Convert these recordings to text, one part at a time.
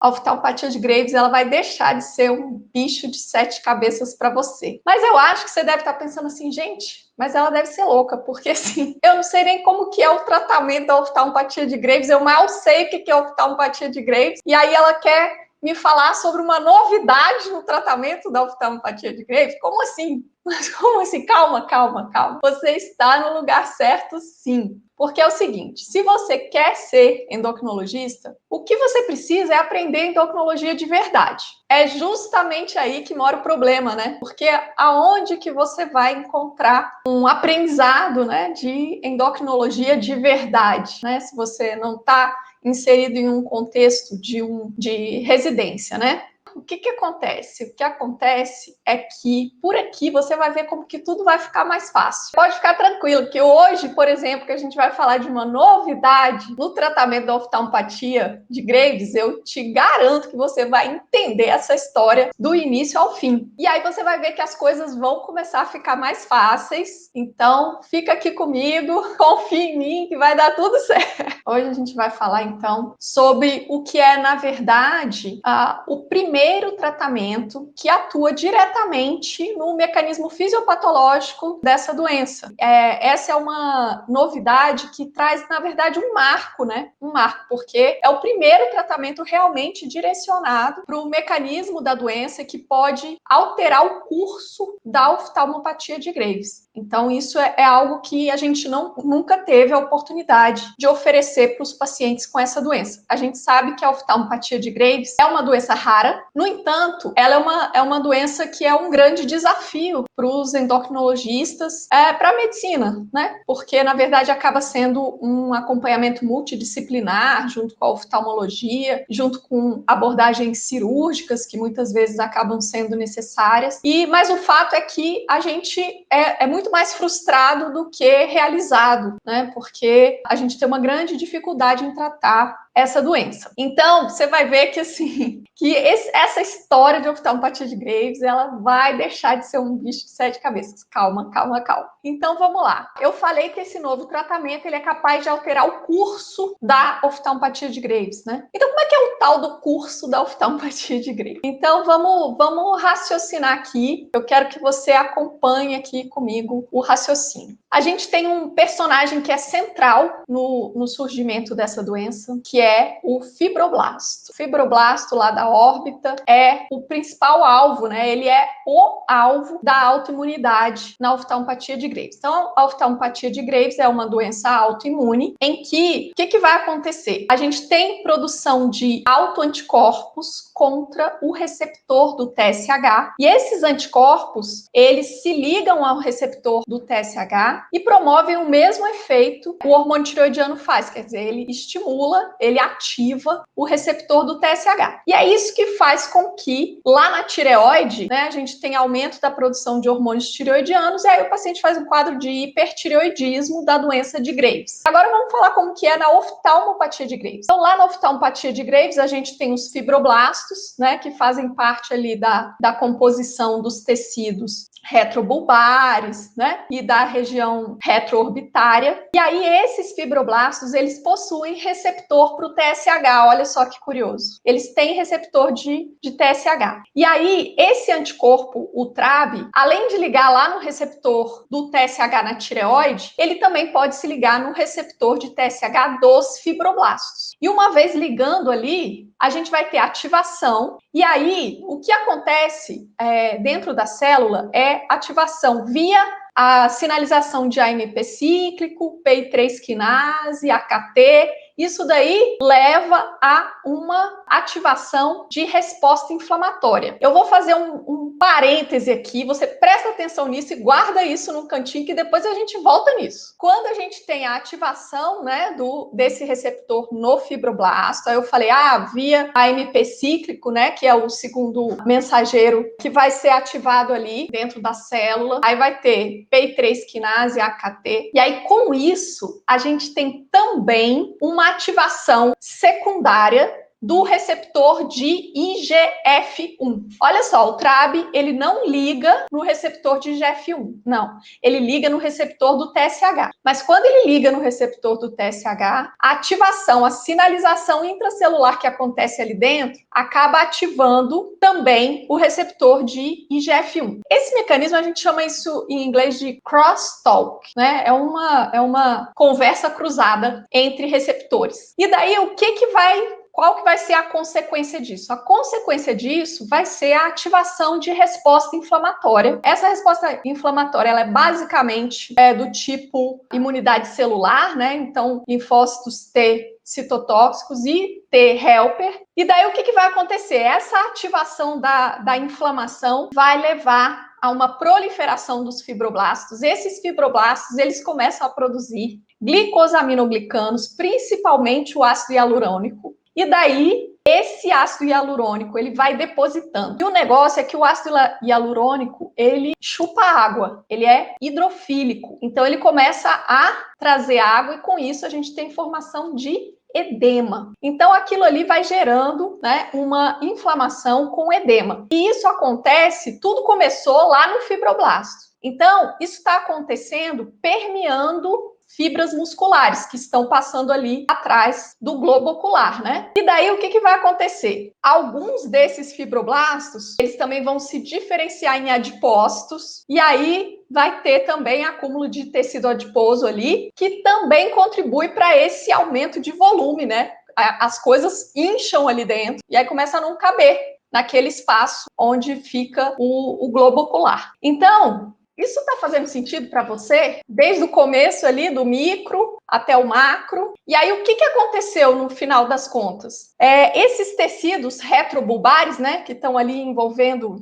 a oftalmopatia de Graves ela vai deixar de ser um bicho de 7 cabeças para você. Mas eu acho que você deve estar pensando assim, gente, mas ela deve ser louca, porque assim, eu não sei nem como que é o tratamento da oftalmopatia de Graves, eu mal sei o que é oftalmopatia de Graves, e aí ela quer me falar sobre uma novidade no tratamento da oftalmopatia de Graves? Como assim? Mas como assim? Calma. Você está no lugar certo, sim. Porque é o seguinte, se você quer ser endocrinologista, o que você precisa é aprender endocrinologia de verdade. É justamente aí que mora o problema, né? Porque aonde que você vai encontrar um aprendizado, né, de endocrinologia de verdade, né? Se você não está inserido em um contexto de residência, né? O que acontece? O que acontece é que por aqui você vai ver como que tudo vai ficar mais fácil. Pode ficar tranquilo que hoje, por exemplo, que a gente vai falar de uma novidade no tratamento da oftalmopatia de Graves, eu te garanto que você vai entender essa história do início ao fim. E aí você vai ver que as coisas vão começar a ficar mais fáceis. Então, fica aqui comigo, confia em mim que vai dar tudo certo. Hoje a gente vai falar, então, sobre o que é, na verdade, o primeiro tratamento que atua diretamente no mecanismo fisiopatológico dessa doença. Essa é uma novidade que traz, na verdade, um marco, né? Um marco, porque é o primeiro tratamento realmente direcionado para o mecanismo da doença que pode alterar o curso da oftalmopatia de Graves. Então, isso é algo que a gente nunca teve a oportunidade de oferecer para os pacientes com essa doença. A gente sabe que a oftalmopatia de Graves é uma doença rara, no entanto, ela é uma doença que é um grande desafio para os endocrinologistas, para a medicina, né? Porque, na verdade, acaba sendo um acompanhamento multidisciplinar, junto com a oftalmologia, junto com abordagens cirúrgicas, que muitas vezes acabam sendo necessárias. Mas o fato é que a gente é muito mais frustrado do que realizado, né? Porque a gente tem uma grande dificuldade em tratar essa doença. Então, você vai ver que, assim, essa história de oftalmopatia de Graves, ela vai deixar de ser um bicho de 7 cabeças. Calma. Então, vamos lá. Eu falei que esse novo tratamento, ele é capaz de alterar o curso da oftalmopatia de Graves, né? Então, como é que é o tal do curso da oftalmopatia de Graves? Então, vamos raciocinar aqui. Eu quero que você acompanhe aqui comigo o raciocínio. A gente tem um personagem que é central no surgimento dessa doença, que é o fibroblasto. O fibroblasto lá da órbita é o principal alvo, né? Ele é o alvo da autoimunidade na oftalmopatia de Graves. Então, a oftalmopatia de Graves é uma doença autoimune em que, o que vai acontecer? A gente tem produção de autoanticorpos contra o receptor do TSH, e esses anticorpos, eles se ligam ao receptor do TSH e promovem o mesmo efeito que o hormônio tireoidiano faz, quer dizer, ele estimula, ele ativa o receptor do TSH. E é isso que faz com que lá na tireoide, né, a gente tem aumento da produção de hormônios tireoidianos, e aí o paciente faz um quadro de hipertireoidismo da doença de Graves. Agora vamos falar como que é na oftalmopatia de Graves. Então lá na oftalmopatia de Graves a gente tem os fibroblastos, né, que fazem parte ali da composição dos tecidos retrobulbares, né, e da região retroorbitária. E aí esses fibroblastos, eles possuem receptor para o TSH, olha só que curioso. Eles têm receptor de TSH. E aí esse anticorpo, o TRAB, além de ligar lá no receptor do TSH na tireoide, ele também pode se ligar no receptor de TSH dos fibroblastos. E uma vez ligando ali, a gente vai ter ativação, e aí o que acontece dentro da célula é ativação via a sinalização de AMP cíclico, PI3 quinase, AKT. Isso daí leva a uma ativação de resposta inflamatória. Eu vou fazer um parêntese aqui, você presta atenção nisso e guarda isso no cantinho que depois a gente volta nisso. Quando a gente tem a ativação, né, desse receptor no fibroblasto, aí eu falei, via AMP cíclico, né, que é o segundo mensageiro que vai ser ativado ali dentro da célula, aí vai ter PI3 quinase, AKT, e aí com isso a gente tem também uma ativação secundária do receptor de IGF-1. Olha só, o TRAB, ele não liga no receptor de IGF-1, não. Ele liga no receptor do TSH. Mas quando ele liga no receptor do TSH, a ativação, a sinalização intracelular que acontece ali dentro, acaba ativando também o receptor de IGF-1. Esse mecanismo, a gente chama isso em inglês de crosstalk, né? É uma conversa cruzada entre receptores. E daí, qual que vai ser a consequência disso? A consequência disso vai ser a ativação de resposta inflamatória. Essa resposta inflamatória, ela é basicamente do tipo imunidade celular, né? Então, linfócitos T citotóxicos e T helper. E daí, o que vai acontecer? Essa ativação da inflamação vai levar a uma proliferação dos fibroblastos. Esses fibroblastos, eles começam a produzir glicosaminoglicanos, principalmente o ácido hialurônico. E daí, esse ácido hialurônico, ele vai depositando. E o negócio é que o ácido hialurônico, ele chupa água, ele é hidrofílico. Então, ele começa a trazer água e, com isso, a gente tem formação de edema. Então, aquilo ali vai gerando, né, uma inflamação com edema. E isso acontece, tudo começou lá no fibroblasto. Então, isso está acontecendo permeando fibras musculares que estão passando ali atrás do globo ocular, né? E daí o que vai acontecer? Alguns desses fibroblastos, eles também vão se diferenciar em adipócitos, e aí vai ter também acúmulo de tecido adiposo ali, que também contribui para esse aumento de volume, né? As coisas incham ali dentro, e aí começa a não caber naquele espaço onde fica o globo ocular. Então, isso está fazendo sentido para você? Desde o começo ali, do micro até o macro. E aí, o que aconteceu no final das contas? Esses tecidos retrobulbares, né, que estão ali envolvendo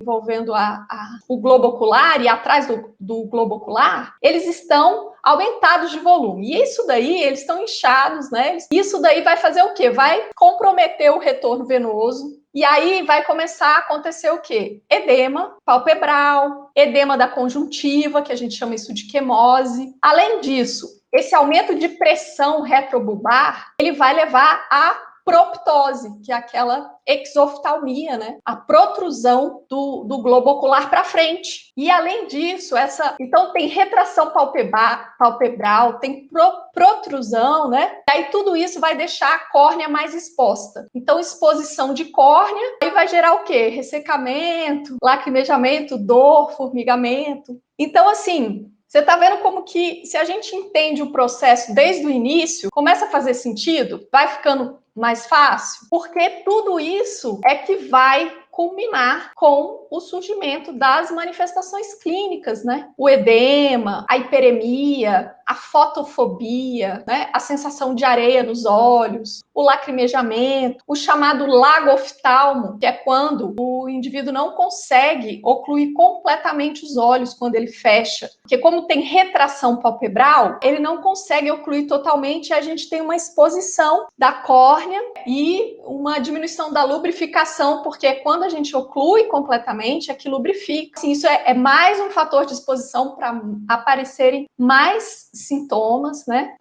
o globo ocular e atrás do globo ocular, eles estão aumentados de volume. E isso daí, eles estão inchados, né? Isso daí vai fazer o quê? Vai comprometer o retorno venoso. E aí vai começar a acontecer o quê? Edema palpebral, edema da conjuntiva, que a gente chama isso de quemose. Além disso, esse aumento de pressão retrobulbar, ele vai levar a proptose, que é aquela exoftalmia, né? A protrusão do globo ocular para frente. E além disso, então tem retração palpebral, tem protrusão, né? E aí tudo isso vai deixar a córnea mais exposta. Então, exposição de córnea, aí vai gerar o quê? Ressecamento, lacrimejamento, dor, formigamento. Então, assim, você está vendo como que, se a gente entende o processo desde o início, começa a fazer sentido? Vai ficando mais fácil? Porque tudo isso é que vai culminar com o surgimento das manifestações clínicas, né? O edema, a hiperemia, a fotofobia, né? A sensação de areia nos olhos, o lacrimejamento, o chamado lagoftalmo, que é quando o indivíduo não consegue ocluir completamente os olhos quando ele fecha. Porque como tem retração palpebral, ele não consegue ocluir totalmente e a gente tem uma exposição da córnea e uma diminuição da lubrificação, porque quando a gente oclui completamente, é que lubrifica. Assim, isso é mais um fator de exposição para aparecerem mais sintomas, né?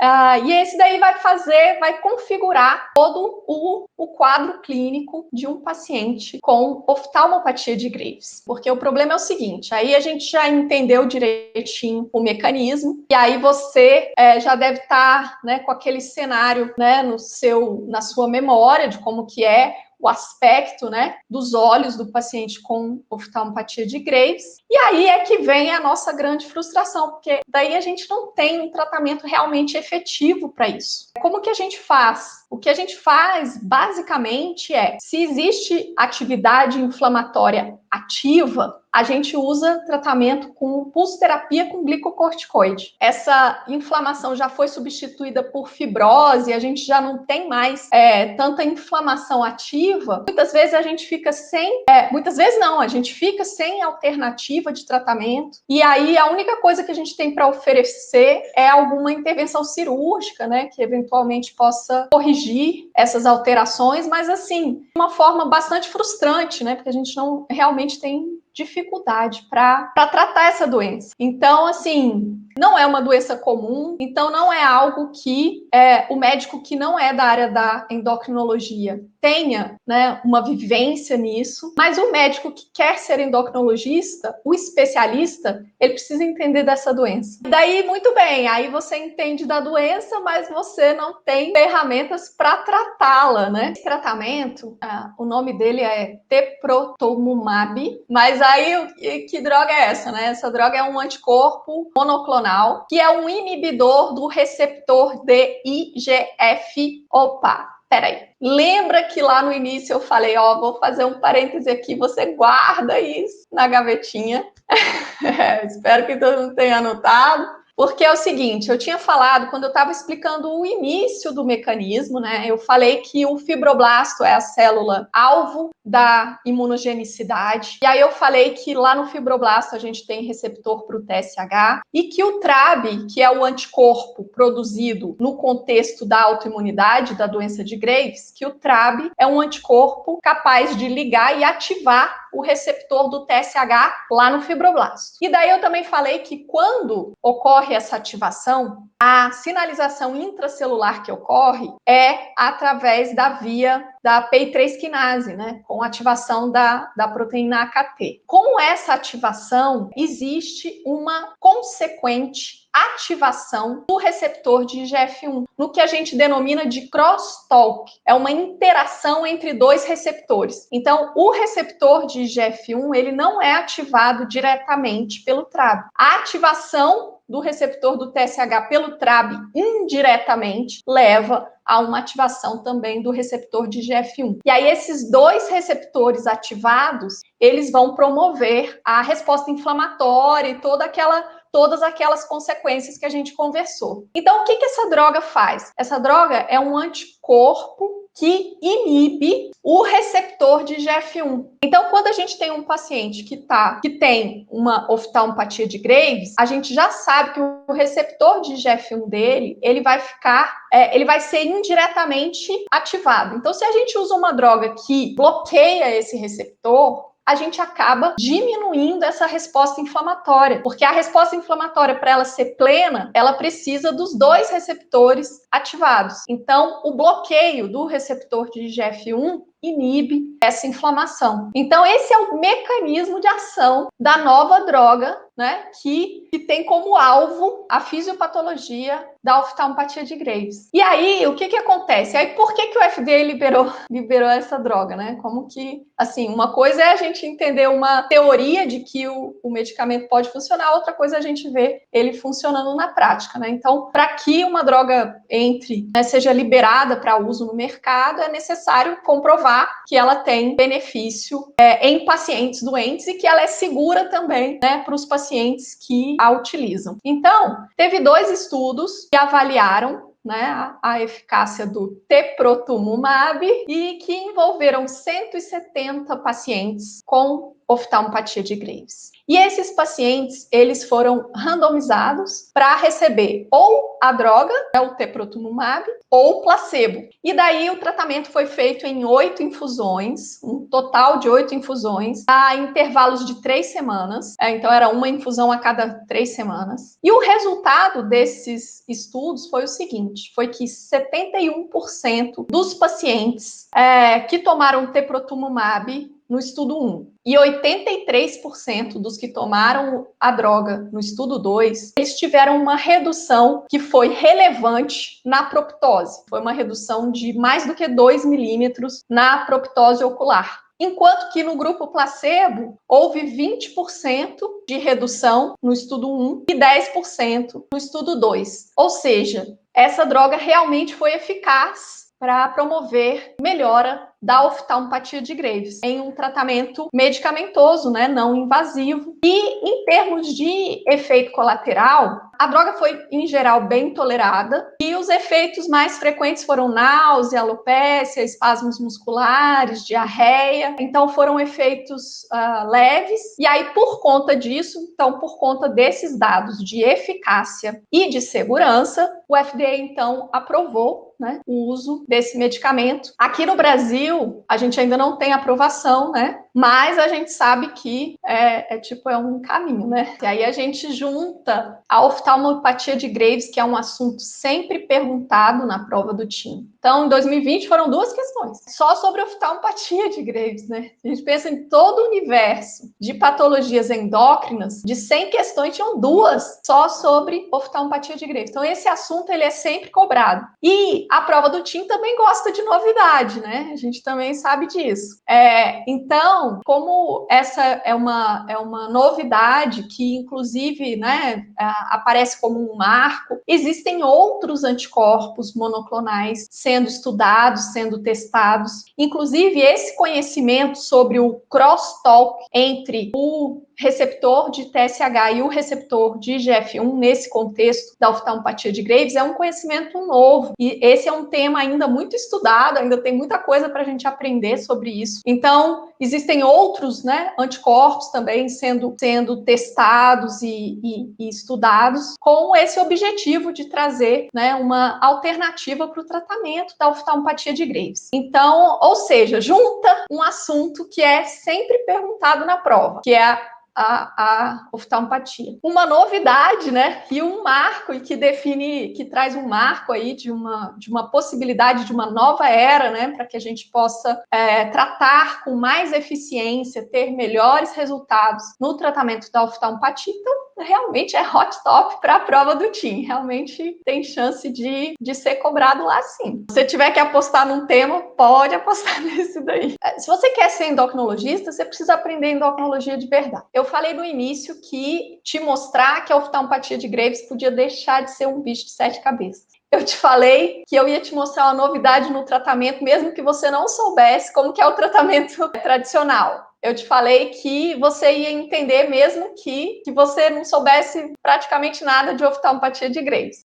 E esse daí vai configurar todo o quadro clínico de um paciente com oftalmopatia de Graves. Porque o problema é o seguinte, aí a gente já entendeu direitinho o mecanismo, e aí você já deve estar, né, com aquele cenário, né, na sua memória de como que é o aspecto, né, dos olhos do paciente com oftalmopatia de Graves. E aí é que vem a nossa grande frustração, porque daí a gente não tem um tratamento realmente efetivo para isso. Como que a gente faz? O que a gente faz, basicamente, se existe atividade inflamatória ativa, a gente usa tratamento com pulsoterapia com glicocorticoide. Essa inflamação já foi substituída por fibrose, a gente já não tem mais tanta inflamação ativa. Muitas vezes a gente fica sem... muitas vezes não, a gente fica sem alternativa de tratamento. E aí a única coisa que a gente tem para oferecer é alguma intervenção cirúrgica, né, que eventualmente possa corrigir essas alterações, mas assim, de uma forma bastante frustrante, né, porque a gente não realmente tem dificuldade para tratar essa doença. Então, assim, não é uma doença comum, então não é algo que o médico que não é da área da endocrinologia tenha, né, uma vivência nisso, mas o médico que quer ser endocrinologista, o especialista, ele precisa entender dessa doença. Daí, muito bem, aí você entende da doença, mas você não tem ferramentas para tratá-la, né? Esse tratamento, o nome dele é teprotumumab, mas aí que droga é essa, né? Essa droga é um anticorpo monoclonal, que é um inibidor do receptor de IGF. Opa! Peraí, lembra que lá no início eu falei, ó, vou fazer um parêntese aqui, você guarda isso na gavetinha. Espero que todo mundo tenha anotado. Porque é o seguinte, eu tinha falado, quando eu estava explicando o início do mecanismo, né? Eu falei que o fibroblasto é a célula alvo da imunogenicidade. E aí eu falei que lá no fibroblasto a gente tem receptor para o TSH e que o TRAb, que é o anticorpo produzido no contexto da autoimunidade, da doença de Graves, que o TRAb é um anticorpo capaz de ligar e ativar o receptor do TSH lá no fibroblasto. E daí eu também falei que quando ocorre essa ativação, a sinalização intracelular que ocorre é através da via da PI3 quinase, né, com ativação da proteína AKT. Com essa ativação, existe uma consequente ativação do receptor de IGF-1, no que a gente denomina de crosstalk. É uma interação entre dois receptores. Então, o receptor de IGF-1, ele não é ativado diretamente pelo TRAb. A ativação do receptor do TSH pelo TRAb indiretamente leva a uma ativação também do receptor de IGF-1. E aí esses dois receptores ativados, eles vão promover a resposta inflamatória e todas aquelas consequências que a gente conversou. Então, o que essa droga faz? Essa droga é um anticorpo que inibe o receptor de IGF-1. Então, quando a gente tem um paciente que tem uma oftalmopatia de Graves, a gente já sabe que o receptor de IGF-1 dele, ele vai ser indiretamente ativado. Então, se a gente usa uma droga que bloqueia esse receptor, a gente acaba diminuindo essa resposta inflamatória, porque a resposta inflamatória, para ela ser plena, ela precisa dos dois receptores ativados. Então, o bloqueio do receptor de IGF-1 inibe essa inflamação. Então, esse é o mecanismo de ação da nova droga, né, que tem como alvo a fisiopatologia da oftalmopatia de Graves. E aí, o que acontece? Aí, por que o FDA liberou essa droga, né? Como que, assim, uma coisa é a gente entender uma teoria de que o medicamento pode funcionar, outra coisa é a gente ver ele funcionando na prática, né? Então, para que uma droga entre, né, seja liberada para uso no mercado, é necessário comprovar que ela tem benefício em pacientes doentes e que ela é segura também, né, para os pacientes que a utilizam. Então, teve 2 estudos que avaliaram, né, a eficácia do teprotumumab e que envolveram 170 pacientes com oftalmopatia de Graves. E esses pacientes, eles foram randomizados para receber ou a droga, o teprotumumab, ou o placebo. E daí o tratamento foi feito em 8 infusões, um total de 8 infusões, a intervalos de 3 semanas. Então era uma infusão a cada 3 semanas. E o resultado desses estudos foi o seguinte, foi que 71% dos pacientes que tomaram teprotumumab no estudo 1 e 83% dos que tomaram a droga no estudo 2, eles tiveram uma redução que foi relevante na proptose. Foi uma redução de mais do que 2 milímetros na proptose ocular. Enquanto que no grupo placebo, houve 20% de redução no estudo 1 e 10% no estudo 2. Ou seja, essa droga realmente foi eficaz para promover melhora da oftalmopatia de Graves em um tratamento medicamentoso, né, não invasivo. E em termos de efeito colateral, a droga foi, em geral, bem tolerada e os efeitos mais frequentes foram náusea, alopécia, espasmos musculares, diarreia. Então, foram efeitos leves. E aí, por conta disso, então, por conta desses dados de eficácia e de segurança, o FDA, então, aprovou, né, o uso desse medicamento. Aqui no Brasil, a gente ainda não tem aprovação, né, mas a gente sabe que é um caminho, né? E aí a gente junta a oftalmopatia de Graves, que é um assunto sempre perguntado na prova do TIM. Então, em 2020 foram 2 questões, só sobre oftalmopatia de Graves, né? A gente pensa em todo o universo de patologias endócrinas, de 100 questões, tinham 2 só sobre oftalmopatia de Graves. Então, esse assunto ele é sempre cobrado. E a prova do TIM também gosta de novidade, né? A gente também sabe disso. Então, como essa é uma novidade que, inclusive, né, aparece como um marco, existem outros anticorpos monoclonais sendo estudados, sendo testados. Inclusive, esse conhecimento sobre o crosstalk entre o receptor de TSH e o receptor de IGF-1 nesse contexto da oftalmopatia de Graves é um conhecimento novo e esse é um tema ainda muito estudado, ainda tem muita coisa para a gente aprender sobre isso. Então, existem outros, né, anticorpos também sendo testados e estudados com esse objetivo de trazer, né, uma alternativa para o tratamento da oftalmopatia de Graves. Então, ou seja, junta um assunto que é sempre perguntado na prova, que é a oftalmopatia. Uma novidade, né? E um marco, e que traz um marco aí de uma possibilidade de uma nova era, né? Para que a gente possa tratar com mais eficiência, ter melhores resultados no tratamento da oftalmopatia. Então, realmente é hot top para a prova do TIM. Realmente tem chance de ser cobrado lá sim. Se você tiver que apostar num tema, pode apostar nesse daí. Se você quer ser endocrinologista, você precisa aprender endocrinologia de verdade. Eu falei no início que te mostrar que a oftalmopatia de Graves podia deixar de ser um bicho de 7 cabeças. Eu te falei que eu ia te mostrar uma novidade no tratamento, mesmo que você não soubesse como que é o tratamento tradicional. Eu te falei que você ia entender mesmo que você não soubesse praticamente nada de oftalmopatia de Graves.